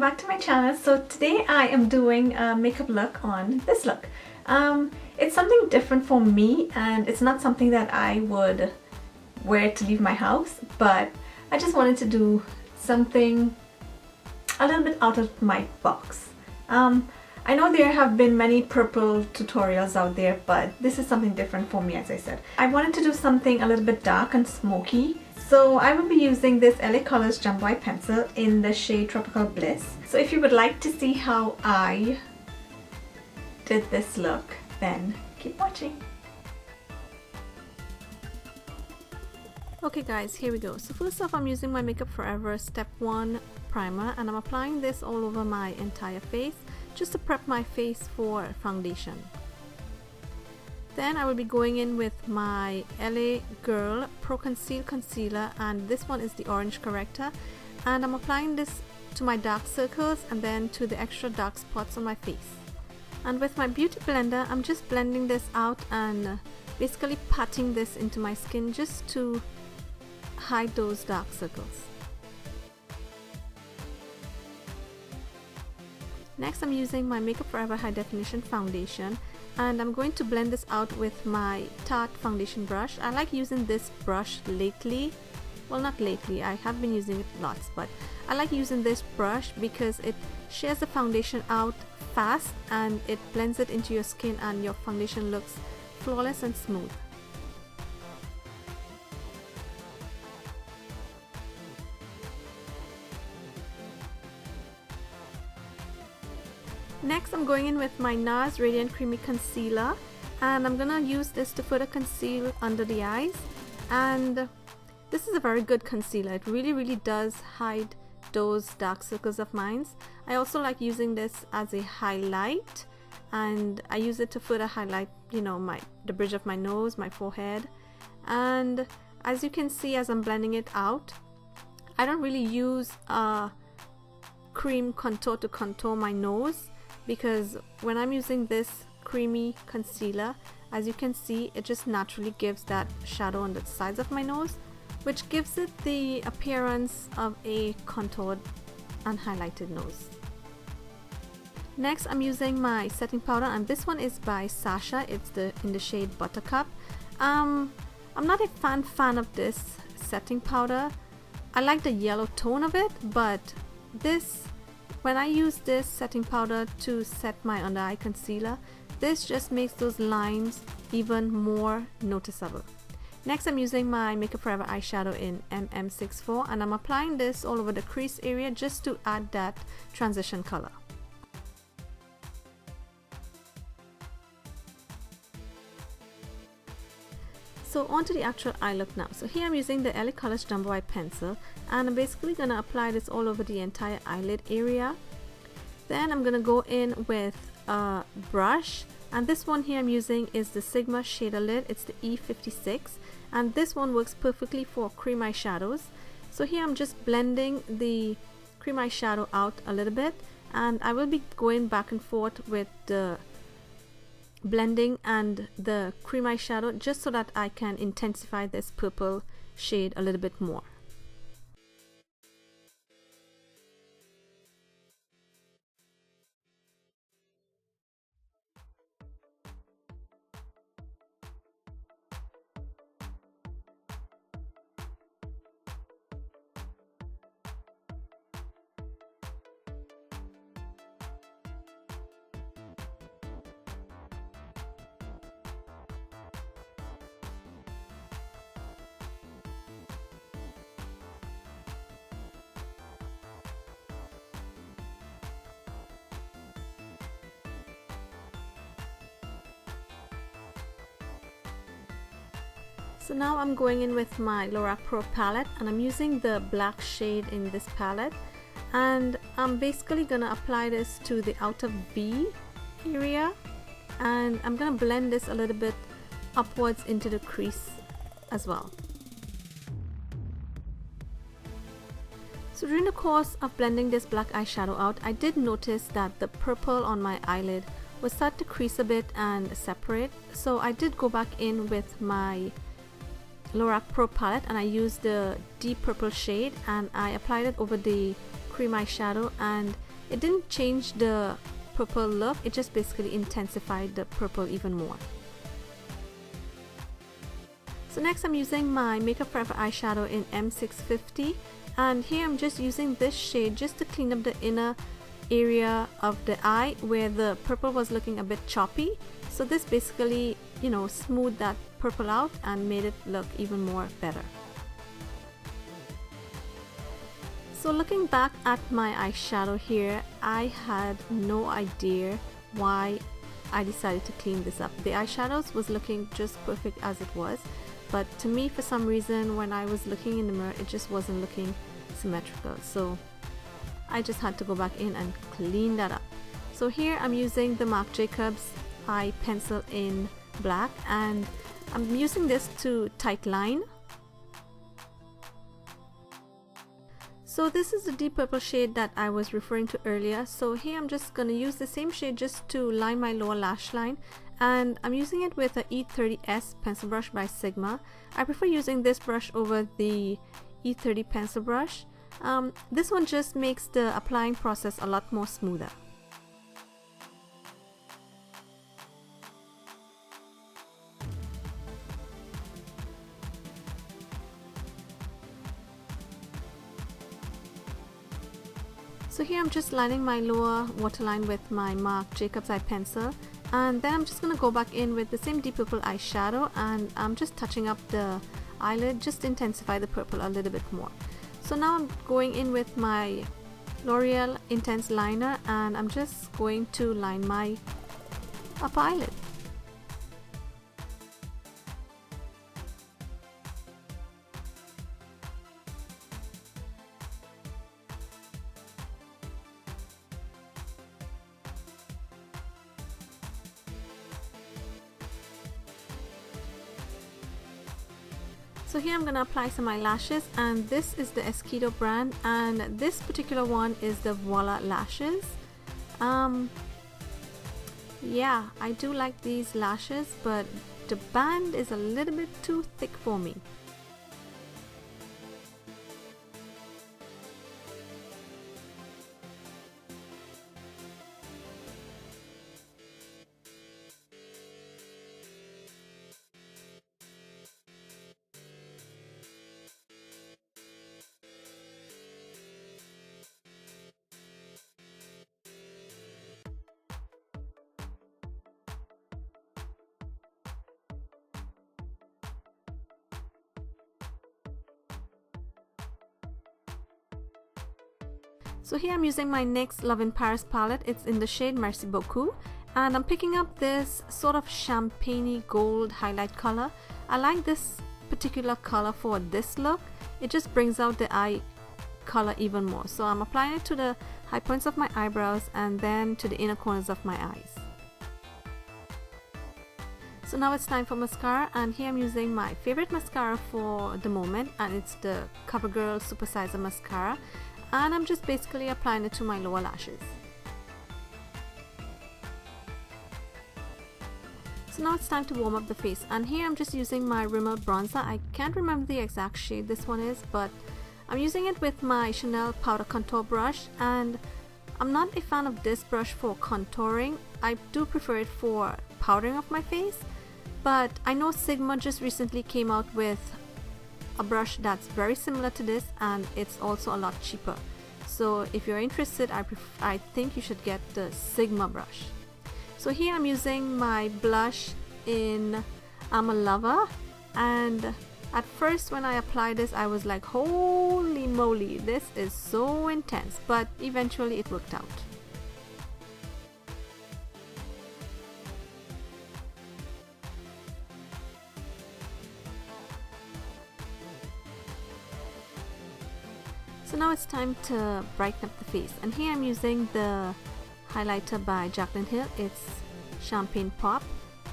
welcome back to my channel. So today I am doing a makeup look on this look. It's something different for me and it's not something that I would wear to leave my house, but I just wanted to do something a little bit out of my box. I know there have been many purple tutorials out there, but this is something different for me, as I said. I wanted to do something a little bit dark and smoky. So I will be using this LA Colors Jumbo Eye Pencil in the shade Tropical Bliss. So if you would like to see how I did this look, then keep watching. Okay guys, here we go. So first off, I'm using my Makeup Forever Step 1 primer and I'm applying this all over my entire face just to prep my face for foundation. Then I will be going in with my LA Girl Pro Conceal Concealer, and this one is the Orange Corrector, and I'm applying this to my dark circles and then to the extra dark spots on my face. And with my beauty blender, I'm just blending this out and basically patting this into my skin just to hide those dark circles. Next, I'm using my Makeup Forever High Definition Foundation and I'm going to blend this out with my Tarte foundation brush. I like using this brush lately. Well, not lately, I have been using it lots, but I like using this brush because it shares the foundation out fast and it blends it into your skin and your foundation looks flawless and smooth. Next, I'm going in with my NARS Radiant Creamy Concealer and I'm gonna use this to further conceal under the eyes, and this is a very good concealer. It really does hide those dark circles of mine. I also like using this as a highlight and I use it to further highlight, you know, the bridge of my nose, my forehead, and as you can see as I'm blending it out, I don't really use a cream contour to contour my nose, because when I'm using this creamy concealer, as you can see, it just naturally gives that shadow on the sides of my nose, which gives it the appearance of a contoured and highlighted nose. Next, I'm using my setting powder and this one is by Sacha. It's in the shade Buttercup. I'm not a fan of this setting powder. I like the yellow tone of it, but when I use this setting powder to set my under eye concealer, this just makes those lines even more noticeable. Next, I'm using my Makeup Forever eyeshadow in MM64 and I'm applying this all over the crease area just to add that transition color. So on to the actual eye look now. So here I'm using the LA Colors Jumbo Eye Pencil and I'm basically going to apply this all over the entire eyelid area. Then I'm going to go in with a brush, and this one here I'm using is the Sigma Shader Lid. It's the E56 and this one works perfectly for cream eyeshadows. So here I'm just blending the cream eyeshadow out a little bit and I will be going back and forth with the blending and the cream eyeshadow just so that I can intensify this purple shade a little bit more. So now I'm going in with my LORAC Pro palette and I'm using the black shade in this palette, and I'm basically gonna apply this to the outer V area and I'm gonna blend this a little bit upwards into the crease as well. So during the course of blending this black eyeshadow out, I did notice that the purple on my eyelid was start to crease a bit and separate, so I did go back in with my LORAC Pro palette and I used the deep purple shade and I applied it over the cream eyeshadow, and it didn't change the purple look, it just basically intensified the purple even more. So next I'm using my Makeup Forever eyeshadow in M650, and here I'm just using this shade just to clean up the inner area of the eye where the purple was looking a bit choppy. So this basically, you know, smoothed that purple out and made it look even more better. So looking back at my eyeshadow here, I had no idea why I decided to clean this up. The eyeshadows was looking just perfect as it was, but to me, for some reason, when I was looking in the mirror, it just wasn't looking symmetrical. So I just had to go back in and clean that up. So here I'm using the Marc Jacobs eye pencil in black, and I'm using this to tight line. So this is the deep purple shade that I was referring to earlier. So here I'm just going to use the same shade just to line my lower lash line, and I'm using it with a E30S pencil brush by Sigma. I prefer using this brush over the E30 pencil brush. This one just makes the applying process a lot more smoother. So here I'm just lining my lower waterline with my Marc Jacobs eye pencil, and then I'm just going to go back in with the same deep purple eyeshadow, and I'm just touching up the eyelid just to intensify the purple a little bit more. So now I'm going in with my L'Oreal Intense Liner, and I'm just going to line my upper eyelid. So here I'm going to apply some eyelashes, and this is the Esquido brand, and this particular one is the Voila lashes. Yeah, I do like these lashes, but the band is a little bit too thick for me. So here I'm using my NYX Love in Paris palette. It's in the shade Merci, Beaucoup, and I'm picking up this sort of champagne gold highlight color. I like this particular color for this look. It just brings out the eye color even more. So I'm applying it to the high points of my eyebrows and then to the inner corners of my eyes. So now it's time for mascara, and here I'm using my favorite mascara for the moment, and it's the CoverGirl Supersizer Mascara, and I'm just basically applying it to my lower lashes. So now it's time to warm up the face, and here I'm just using my Rimmel bronzer. I can't remember the exact shade this one is, but I'm using it with my Chanel powder contour brush, and I'm not a fan of this brush for contouring. I do prefer it for powdering of my face, but I know Sigma just recently came out with a brush that's very similar to this, and it's also a lot cheaper. So if you're interested, I think you should get the Sigma brush. So here I'm using my blush in I'm a Lover, and at first when I applied this I was like, holy moly, this is so intense, but eventually it worked out. So now it's time to brighten up the face, and here I'm using the highlighter by Jaclyn Hill. It's Champagne Pop,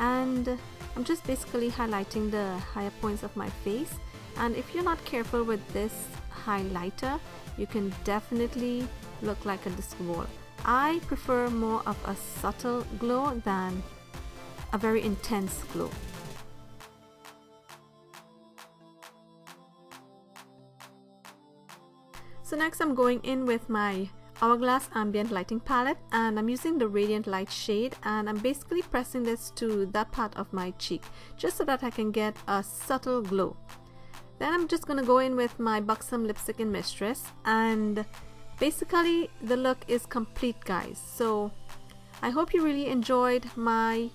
and I'm just basically highlighting the higher points of my face. And if you're not careful with this highlighter, you can definitely look like a disco ball. I prefer more of a subtle glow than a very intense glow. So next I'm going in with my Hourglass Ambient Lighting Palette, and I'm using the Radiant Light shade, and I'm basically pressing this to that part of my cheek just so that I can get a subtle glow. Then I'm just gonna go in with my Buxom Lipstick in Mistress, and basically the look is complete, guys. So I hope you really enjoyed my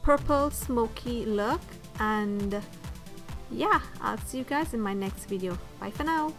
purple smoky look, and yeah, I'll see you guys in my next video. Bye for now.